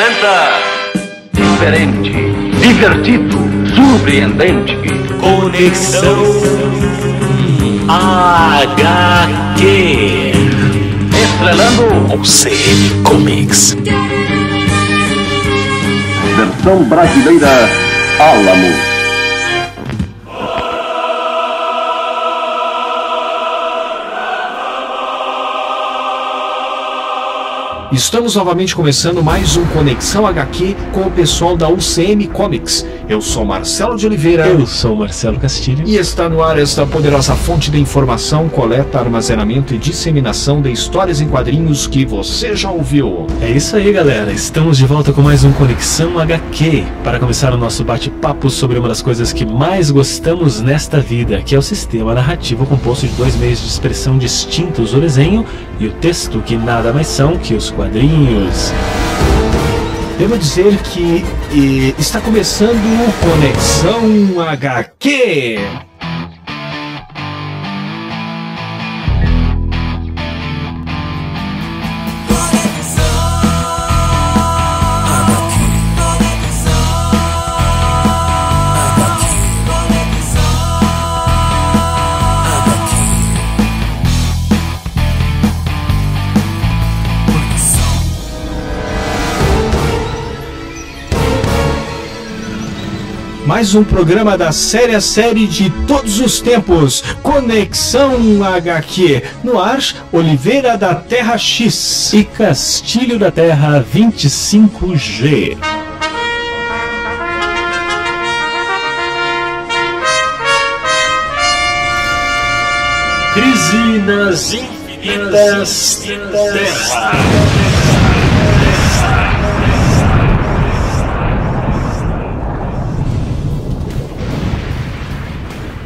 apresenta diferente, divertido, surpreendente. Conexão HQ. Estrelando UCM Comics. Versão brasileira Alamo. Estamos novamente começando mais um Conexão HQ com o pessoal da UCM Comics. Eu sou Marcelo de Oliveira. Eu sou Marcelo Castilho. E está no ar esta poderosa fonte de informação, coleta, armazenamento e disseminação de histórias em quadrinhos que você já ouviu. É isso aí, galera. Estamos de volta com mais um Conexão HQ para começar o nosso bate-papo sobre uma das coisas que mais gostamos nesta vida, que é o sistema narrativo composto de dois meios de expressão distintos, o desenho e o texto, que nada mais são que os quadrinhos. Devo dizer que está começando o Conexão HQ. Mais um programa da série de todos os tempos, Conexão HQ. No ar, Oliveira da Terra X e Castilho da Terra 25G. Crise nas Infinitas Terras.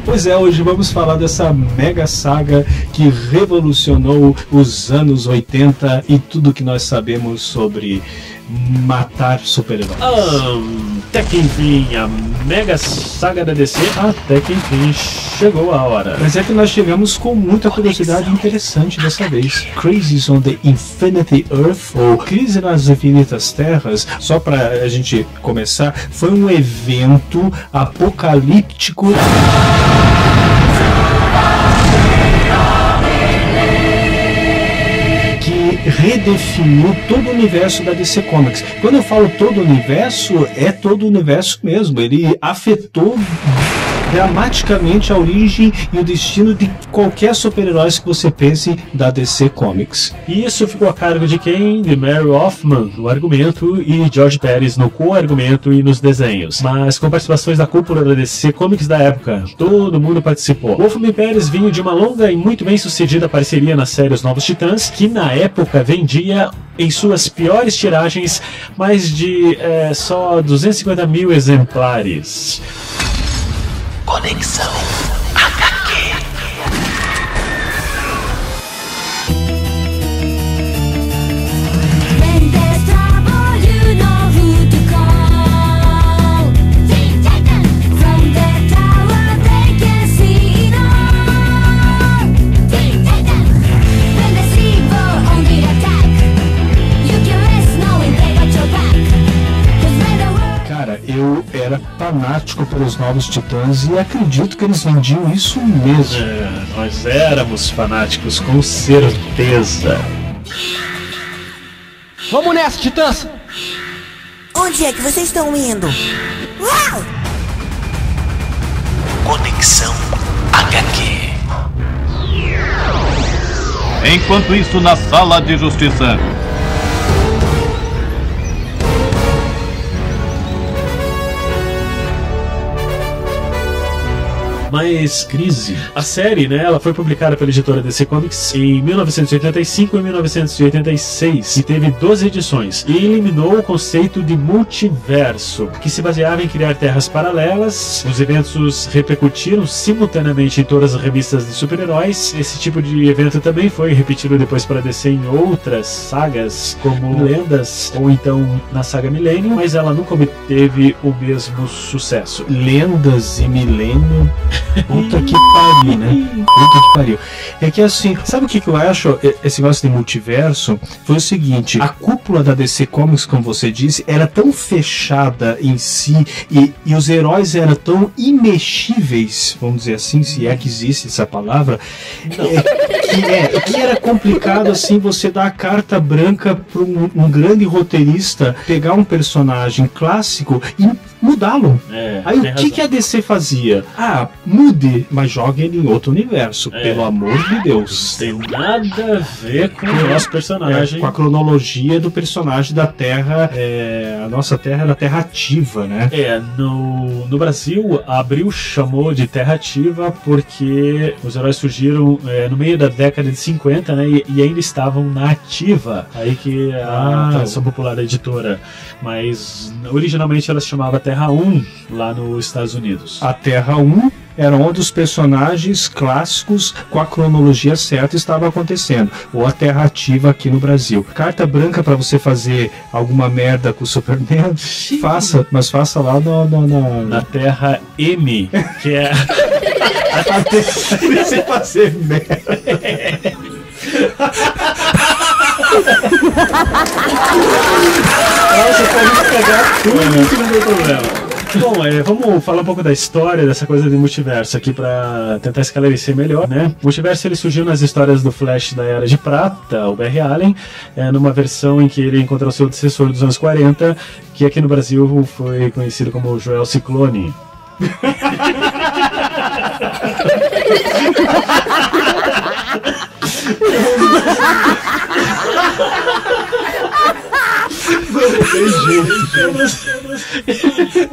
Pois é, hoje vamos falar dessa mega saga que revolucionou os anos 80 e tudo que nós sabemos sobre matar super-heróis. Até que enfim, a mega saga da DC, até que enfim chegou a hora. Mas é que nós chegamos com muita curiosidade interessante dessa vez. Crisis on the Infinity Earth, ou Crise nas Infinitas Terras, só pra a gente começar, foi um evento apocalíptico redefiniu todo o universo da DC Comics. Quando eu falo todo o universo, é todo o universo mesmo. Ele afetou dramaticamente a origem e o destino de qualquer super-herói que você pense da DC Comics. E isso ficou a cargo de quem? De Mary Hoffman no argumento e George Pérez no co-argumento e nos desenhos. Mas com participações da cúpula da DC Comics da época, todo mundo participou. Hoffman e Pérez vinham de uma longa e muito bem sucedida parceria na série Os Novos Titãs, que na época vendia em suas piores tiragens mais de só 250 mil exemplares. Conexão HQ. Eu era fanático pelos Novos Titãs e acredito que eles vendiam isso mesmo. Nós éramos fanáticos, com certeza. Vamos nessa, Titãs! Onde é que vocês estão indo? Uau! Conexão HQ. Enquanto isso, na Sala de Justiça. Mas Crise, a série, né, ela foi publicada pela editora DC Comics em 1985 e 1986 e teve 12 edições e eliminou o conceito de multiverso, que se baseava em criar terras paralelas. Os eventos repercutiram simultaneamente em todas as revistas de super-heróis. Esse tipo de evento também foi repetido depois para DC em outras sagas, como Lendas ou então na saga Millennium, mas ela nunca obteve o mesmo sucesso. Lendas e Millennium Puta que pariu, né? Puta que pariu. É que assim, sabe o que eu acho? Esse negócio de multiverso foi o seguinte: a cúpula da DC Comics, como você disse, era tão fechada em si e os heróis eram imexíveis, vamos dizer assim, se é que existe essa palavra, que era complicado assim você dar a carta branca para um grande roteirista pegar um personagem clássico e mudá-lo. Aí o que a DC fazia? Mude, mas jogue ele em outro universo, pelo amor de Deus. Tem nada a ver com o nosso personagem. Com a cronologia do personagem da Terra. A nossa Terra era Terra Ativa, né? No Brasil, a Abril chamou de Terra Ativa porque os heróis surgiram no meio da década de 50, né? E ainda estavam na ativa. Aí que a tradução popular da editora. Mas originalmente ela se chamava Terra 1 lá nos Estados Unidos. A Terra 1 era onde os personagens clássicos com a cronologia certa estavam acontecendo, ou a Terra Ativa aqui no Brasil. Carta branca para você fazer alguma merda com o Superman, faça, mas faça lá na Terra M, que é você fazer merda. Você pode pegar tudo que não tem problema. Bom, vamos falar um pouco da história dessa coisa de multiverso aqui pra tentar esclarecer melhor, né? O multiverso ele surgiu nas histórias do Flash da Era de Prata, o Barry Allen, numa versão em que ele encontrou seu sucessor dos anos 40, que aqui no Brasil foi conhecido como Joel Ciclone.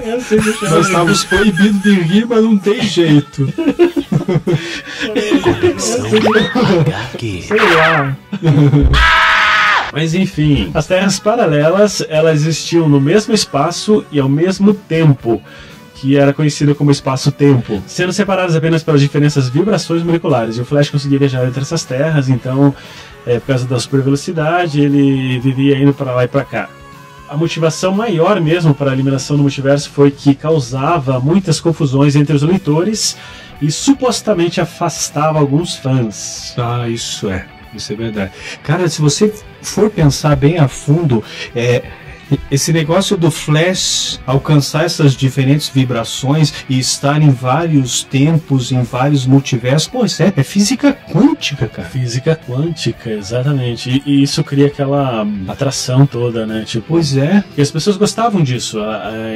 Não tem jeito. Nós estávamos proibidos de rir, mas não tem jeito. Sei lá. Mas enfim, as terras paralelas elas existiam no mesmo espaço e ao mesmo tempo, que era conhecido como espaço-tempo, sendo separadas apenas pelas diferentes vibrações moleculares. E o Flash conseguia viajar entre essas terras, então, por causa da supervelocidade, ele vivia indo para lá e para cá. A motivação maior mesmo para a eliminação do multiverso foi que causava muitas confusões entre os leitores e supostamente afastava alguns fãs. Isso é verdade. Cara, se você for pensar bem a fundo, esse negócio do Flash alcançar essas diferentes vibrações e estar em vários tempos, em vários multiversos, isso é física quântica, cara. Física quântica, exatamente. E isso cria aquela atração toda, né? Pois é. E as pessoas gostavam disso,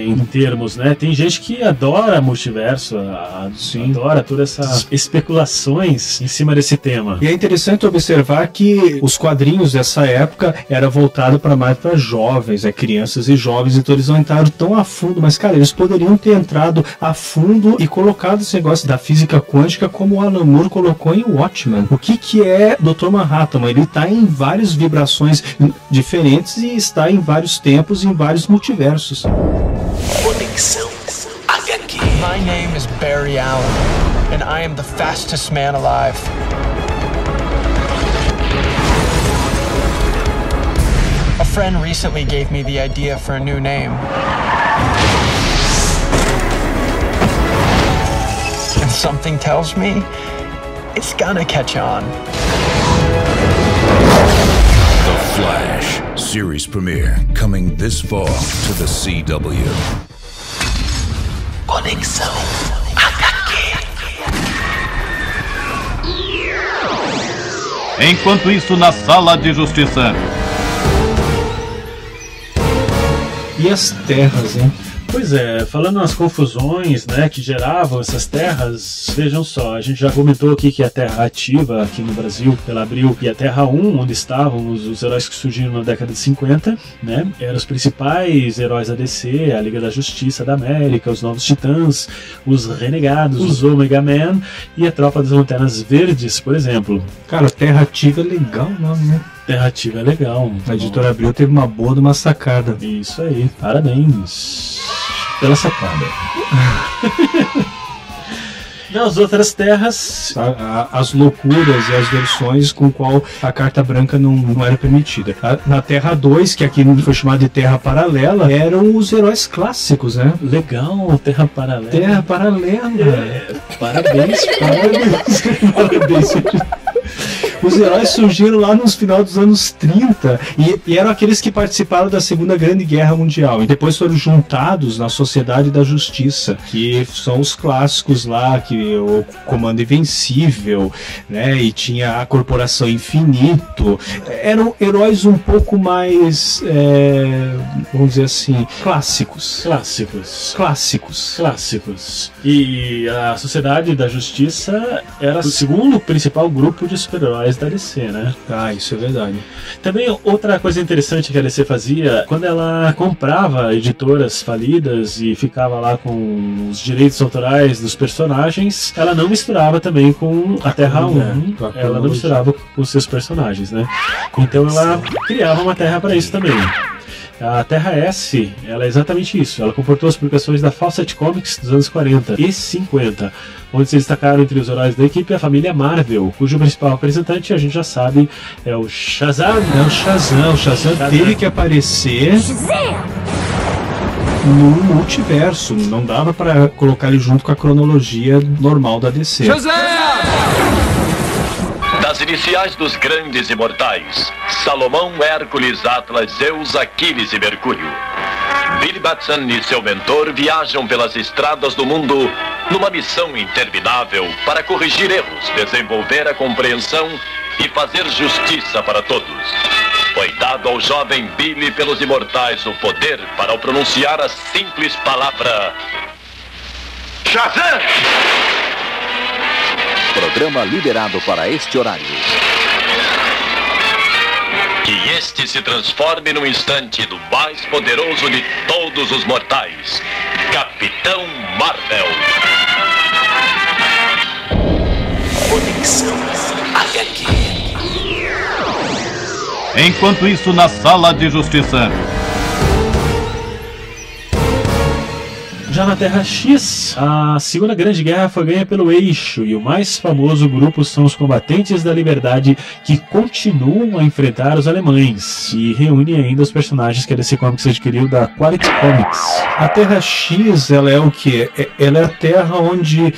em termos, né? Tem gente que adora multiverso, adora todas essas especulações em cima desse tema. E é interessante observar que os quadrinhos dessa época eram voltados mais para jovens, crianças e jovens, então eles não entraram tão a fundo, mas cara, eles poderiam ter entrado a fundo e colocado esse negócio da física quântica como o Alan Moore colocou em Watchmen. O que é Dr. Manhattan? Ele está em várias vibrações diferentes e está em vários tempos e em vários multiversos. Conexão HQ. My name is Barry Allen and I am the fastest man alive. A friend recently gave me the idea for a new name. And something tells me it's gonna catch on. The Flash series premiere coming this fall to the CW. Conexão HQ. Enquanto isso, na Sala de Justiça. E as terras, hein? Pois é, falando nas confusões, né, que geravam essas terras, vejam só, a gente já comentou aqui que a Terra Ativa aqui no Brasil, pela Abril, e a Terra 1, onde estavam os heróis que surgiram na década de 50, né, eram os principais heróis da DC, a Liga da Justiça da América, os Novos Titãs, os Renegados, os Omega Man e a Tropa das Lanternas Verdes, por exemplo. Cara, Terra Ativa é legal o nome, né? Terra Ativa é legal. A editora Abril teve uma boa de uma sacada. Isso aí, parabéns pela sacada. Nas outras terras, as loucuras e as versões com qual a carta branca não era permitida. Na Terra 2, que aqui foi chamada de Terra Paralela, eram os heróis clássicos, né? legal, Terra Paralela. Terra Paralela. Parabéns. Parabéns. Os heróis surgiram lá nos final dos anos 30 e eram aqueles que participaram da Segunda Grande Guerra Mundial e depois foram juntados na Sociedade da Justiça, que são os clássicos lá, que o Comando Invencível, né, e tinha a Corporação Infinito. Eram heróis um pouco mais, vamos dizer assim, clássicos. E a Sociedade da Justiça era o segundo principal grupo de super-heróis da DC, né? Ah, isso é verdade. Também outra coisa interessante que a DC fazia, quando ela comprava editoras falidas e ficava lá com os direitos autorais dos personagens, ela não misturava também com a Terra 1, ela não misturava com os seus personagens, né? Então ela criava uma terra para isso também. A Terra S, ela é exatamente isso. Ela comportou as publicações da Fawcett Comics dos anos 40 e 50, onde se destacaram entre os heróis da equipe a família Marvel, cujo principal representante, a gente já sabe, é o Shazam. O Shazam teve que aparecer no multiverso. Não dava para colocar ele junto com a cronologia normal da DC. Das iniciais dos grandes imortais: Salomão, Hércules, Atlas, Zeus, Aquiles e Mercúrio. Billy Batson e seu mentor viajam pelas estradas do mundo numa missão interminável para corrigir erros, desenvolver a compreensão e fazer justiça para todos. Foi dado ao jovem Billy pelos imortais o poder para, ao pronunciar a simples palavra Shazam! Programa liberado para este horário. Que este se transforme no instante do mais poderoso de todos os mortais, Capitão Marvel. Conexão HQ. Enquanto isso, na Sala de Justiça. Já na Terra X, a Segunda Grande Guerra foi ganha pelo Eixo e o mais famoso grupo são os Combatentes da Liberdade, que continuam a enfrentar os alemães e reúne ainda os personagens que a DC Comics adquiriu da Quality Comics. A Terra X, ela é o quê? Ela é a Terra onde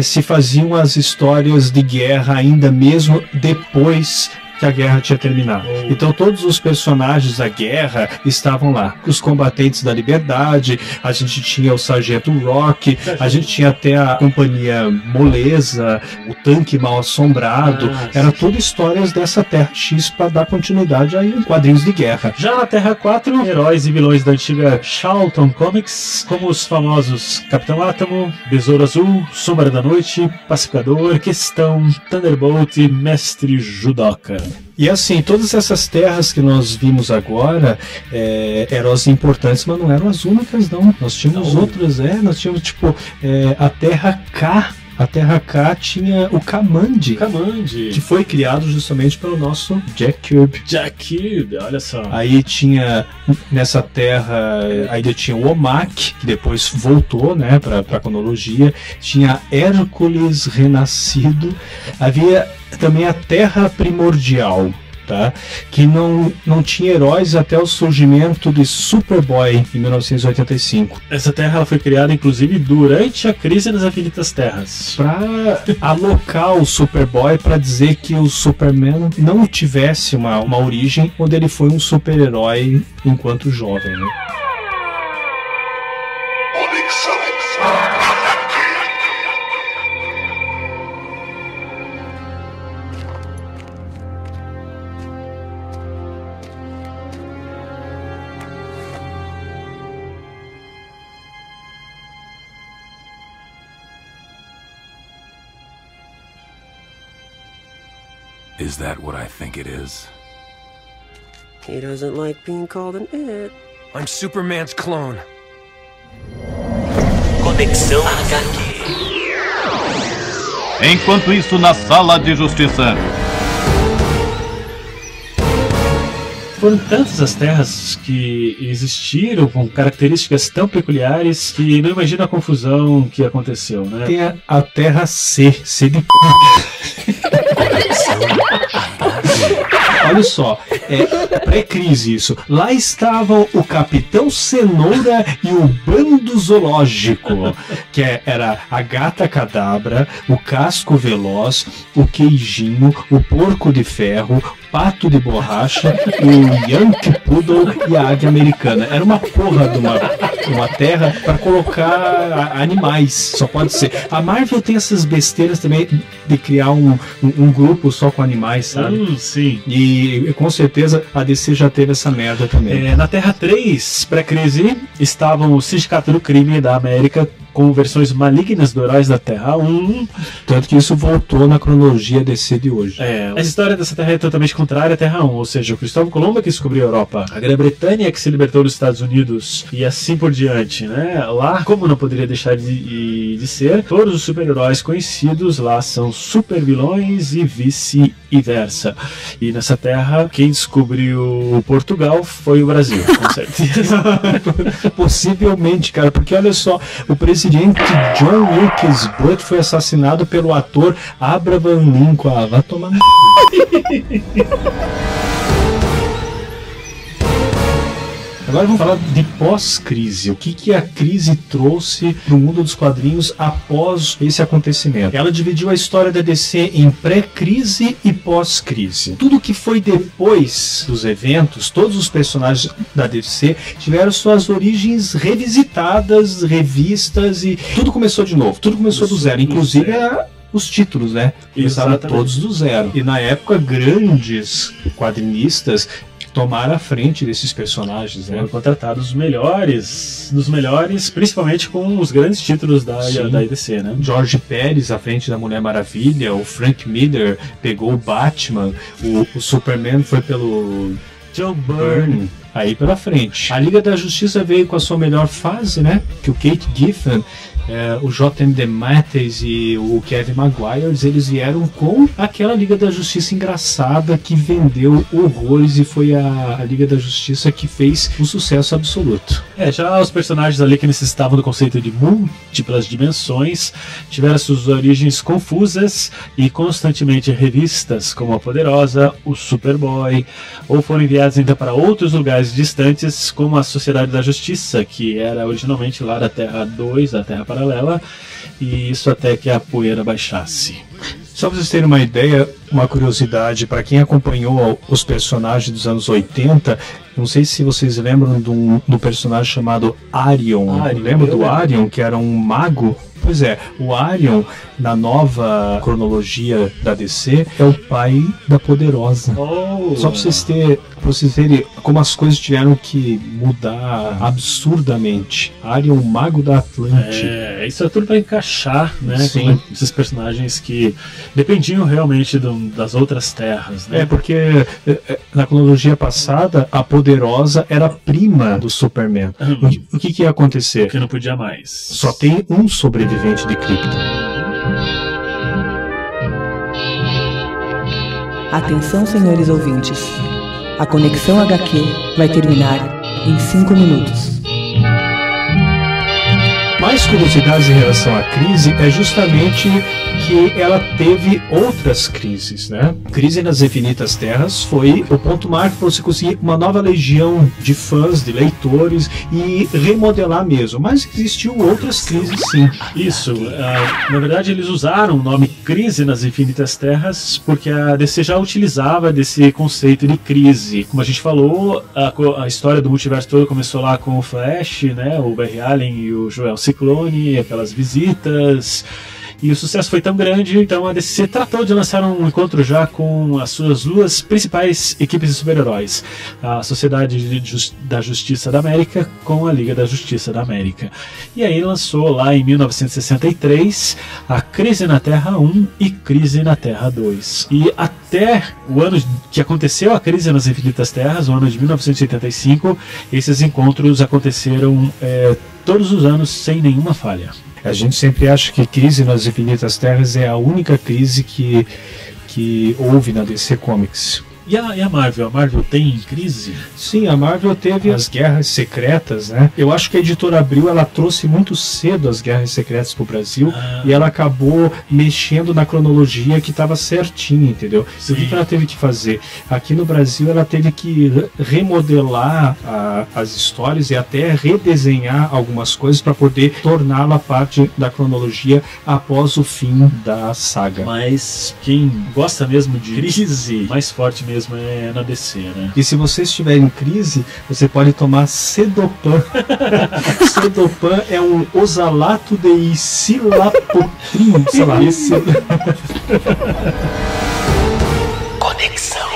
se faziam as histórias de guerra ainda mesmo depois que a guerra tinha terminado. Então todos os personagens da guerra estavam lá. Os Combatentes da Liberdade, a gente tinha o Sargento Rock, a gente tinha até a Companhia Moleza, o Tanque Mal Assombrado. Era tudo histórias dessa Terra X para dar continuidade aí em quadrinhos de guerra. Já na Terra 4, heróis e vilões da antiga Charlton Comics, como os famosos Capitão Átomo, Besouro Azul, Sombra da Noite, Pacificador, Questão, Thunderbolt e Mestre Judoka. E assim, todas essas terras que nós vimos agora eram as importantes, mas não eram as únicas, não. Nós tínhamos outras, nós tínhamos tipo a Terra K. A Terra K tinha o Kamandi, que foi criado justamente pelo nosso Jack Kirby. Olha só. Aí tinha, nessa terra, ainda tinha o Omak, que depois voltou, né, pra cronologia. Tinha Hércules renascido. Havia também a Terra Primordial, tá? Que não tinha heróis até o surgimento de Superboy em 1985. Essa terra ela foi criada inclusive durante a crise nas Infinitas Terras, para alocar o Superboy, para dizer que o Superman não tivesse uma origem onde ele foi um super-herói enquanto jovem, né? Is that what I think it is? He doesn't like being called an it. I'm Superman's clone. Conexão HQ. Enquanto isso, na Sala de Justiça. Foram tantas as terras que existiram com características tão peculiares que não imagina a confusão que aconteceu, né? Tem a Terra C de Olha só, pré-crise isso. Lá estavam o Capitão Cenoura e o Bando Zoológico, que era a Gata Cadabra, o Casco Veloz, o Queijinho, o Porco de Ferro, Pato de Borracha, o Yankee Poodle e a Águia Americana. Era uma porra de uma terra para colocar animais, só pode ser. A Marvel tem essas besteiras também de criar um grupo só com animais, sabe? Sim. E com certeza a DC já teve essa merda também. Na Terra 3, pré-crise, estavam o Sindicato do Crime da América com versões malignas do Heróis da Terra 1. Tanto que isso voltou na cronologia DC de hoje. A história dessa terra é totalmente contrária à Terra 1, ou seja, o Cristóvão Colombo que descobriu a Europa, a Grã-Bretanha que se libertou dos Estados Unidos e assim por diante, né? Lá, como não poderia deixar de ser, todos os super-heróis conhecidos lá são super-vilões e vice-versa. E nessa terra, quem descobriu Portugal foi o Brasil, com certeza. Possivelmente, cara, porque olha só, o presidente John Wilkes Booth foi assassinado pelo ator Abraham Lincoln. Vai tomar no... Agora vamos falar de pós-crise. O que a crise trouxe para o mundo dos quadrinhos após esse acontecimento? Ela dividiu a história da DC em pré-crise e pós-crise. Tudo que foi depois dos eventos, todos os personagens da DC tiveram suas origens revisitadas, revistas e tudo começou de novo. Tudo começou do zero. Inclusive os títulos, né? Começaram todos do zero. E na época, grandes quadrinistas tomaram a frente desses personagens, né? Foram contratados dos melhores, principalmente com os grandes títulos da DC, né? George Pérez à frente da Mulher Maravilha, o Frank Miller pegou o Batman, o Superman foi pelo John Byrne. Aí pela frente. A Liga da Justiça veio com a sua melhor fase, né? Que o Kate Giffen, o J.M. DeMatteis e o Kevin Maguire, eles vieram com aquela Liga da Justiça engraçada que vendeu horrores e foi a Liga da Justiça que fez um sucesso absoluto. Já os personagens ali que necessitavam do conceito de múltiplas dimensões tiveram suas origens confusas e constantemente revistas como a Poderosa, o Superboy, ou foram enviados ainda para outros lugares distantes como a Sociedade da Justiça, que era originalmente lá da Terra 2, da Terra Paralela, e isso até que a poeira baixasse. Só para vocês terem uma ideia, uma curiosidade, para quem acompanhou os personagens dos anos 80, não sei se vocês lembram do personagem chamado Arion. Lembra do Arion, que era um mago? Pois é, o Arion, na nova cronologia da DC, é o pai da Poderosa. Só para vocês terem como as coisas tiveram que mudar absurdamente. Arion, o mago da Atlântida. Isso é tudo para encaixar, né? Sim. Com esses personagens que dependiam realmente das outras terras, né? Porque na cronologia passada, a Poderosa era prima do Superman. O que ia acontecer? Que não podia mais. Só tem um sobrevivente de Krypton. Atenção, senhores ouvintes. A Conexão HQ vai terminar em 5 minutos. Mais curiosidades em relação à crise é justamente que ela teve outras crises, né? Crise nas Infinitas Terras foi o ponto marco para você conseguir uma nova legião de fãs, de leitores e remodelar mesmo. Mas existiu outras crises, sim. Isso. Na verdade, eles usaram o nome Crise nas Infinitas Terras porque a DC já utilizava desse conceito de crise. Como a gente falou, a história do multiverso todo começou lá com o Flash, né? O Barry Allen e o Joel Ciclone, aquelas visitas. E o sucesso foi tão grande, então a DC tratou de lançar um encontro já com as suas duas principais equipes de super-heróis, a Sociedade da Justiça da América com a Liga da Justiça da América. E aí lançou lá em 1963 a Crise na Terra 1 e Crise na Terra 2. E até o ano que aconteceu a Crise nas Infinitas Terras, o ano de 1985, esses encontros aconteceram todos os anos sem nenhuma falha. A gente sempre acha que Crise nas Infinitas Terras é a única crise que houve na DC Comics. E a Marvel? A Marvel tem crise? Sim, a Marvel teve as Guerras Secretas, né? Eu acho que a editora Abril, ela trouxe muito cedo as Guerras Secretas pro Brasil e ela acabou mexendo na cronologia que estava certinha, entendeu? E o que ela teve que fazer? Aqui no Brasil, ela teve que remodelar as histórias e até redesenhar algumas coisas para poder torná-la parte da cronologia após o fim da saga. Mas quem gosta mesmo de crise, mais forte mesmo é na DC, né? E se você estiver em crise, você pode tomar Sedopan. Sedopan é um oxalato de silapotrim, sei lá. Conexão.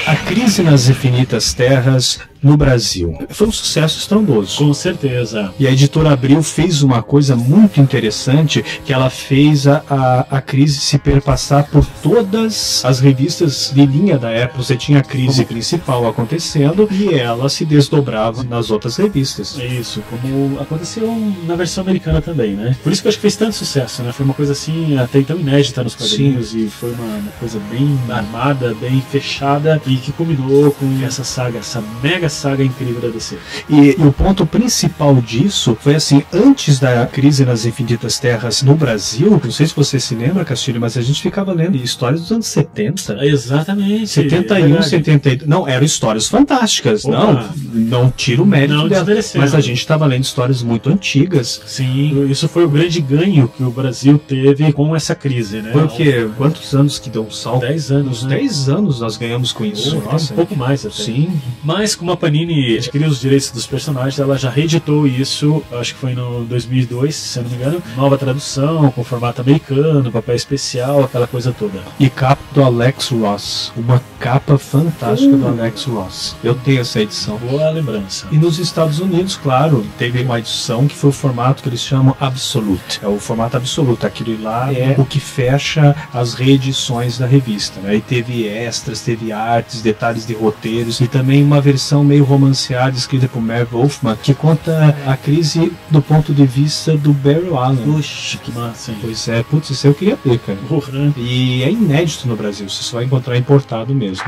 A Crise nas Infinitas Terras no Brasil foi um sucesso estrondoso. Com certeza. E a editora Abril fez uma coisa muito interessante, que ela fez a crise se perpassar por todas as revistas de linha da época. Você tinha a crise principal acontecendo e ela se desdobrava nas outras revistas. É isso, como aconteceu na versão americana também, né? Por isso que eu acho que fez tanto sucesso, né? Foi uma coisa assim, até então inédita nos quadrinhos. Sim. E foi uma coisa bem armada, bem fechada e que culminou com essa saga, essa mega saga incrível da DC. E o ponto principal disso foi assim, antes da Crise nas Infinitas Terras no Brasil, não sei se você se lembra, Castilho, mas a gente ficava lendo histórias dos anos 70. Exatamente. 71, 72. Não, eram histórias fantásticas. Opa. Não tiro o mérito dela. Mas a gente estava lendo histórias muito antigas. Sim, isso foi o grande ganho que o Brasil teve com essa crise, né? Porque quantos anos que deu um salto? 10 anos, né? 10 anos nós ganhamos com isso. Nossa, um pouco mais até. Sim. Mas como a Panini adquiriu os direitos dos personagens, ela já reeditou isso, acho que foi no 2002, se eu não me engano, nova tradução, com formato americano, papel especial, aquela coisa toda. E capa do Alex Ross, uma capa fantástica do Alex Ross. Eu tenho essa edição. Boa lembrança. E nos Estados Unidos, claro, teve uma edição que foi o formato que eles chamam Absolute. É o formato absoluto. Aquilo lá é o que fecha as reedições da revista, né? E teve extras, teve artes, detalhes de roteiros e também uma versão meio romanceada escrita por Merv Wolfman que conta a crise do ponto de vista do Barry Allen. Puxa, que massa, hein? Pois é, putz, isso eu queria ter, cara. Uhum. E é inédito no Brasil, você só vai encontrar importado mesmo.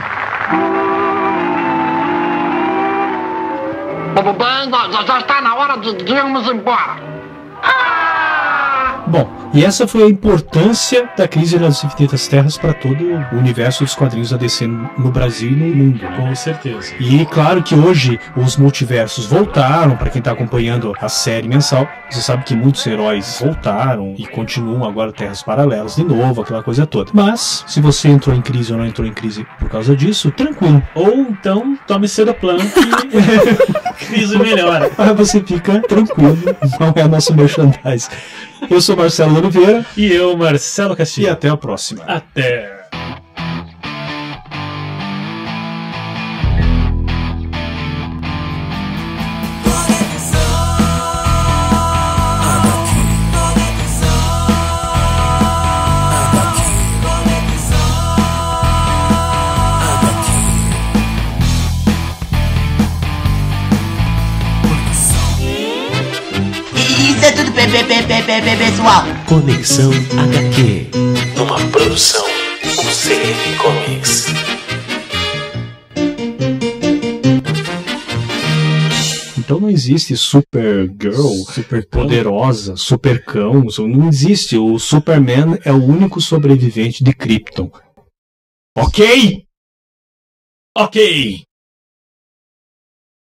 Já está na hora de irmos embora. Bom, e essa foi a importância da Crise nas Infinitas Terras para todo o universo dos quadrinhos da DC no Brasil e no mundo. Com certeza. E claro que hoje os multiversos voltaram, para quem está acompanhando a série mensal, você sabe que muitos heróis voltaram e continuam agora Terras Paralelas de novo, aquela coisa toda. Mas, se você entrou em crise ou não entrou em crise por causa disso, tranquilo. Ou então, tome Sedopan que crise melhora. Aí você fica tranquilo, não é nosso merchandise. Eu sou Marcelo Oliveira. E eu, Marcelo Castilho. E até a próxima. Até. Isso é tudo pessoal. Conexão HQ, numa produção UCM Comics. Então não existe Supergirl, super poderosa, supercão, não existe. O Superman é o único sobrevivente de Krypton. Ok? Ok.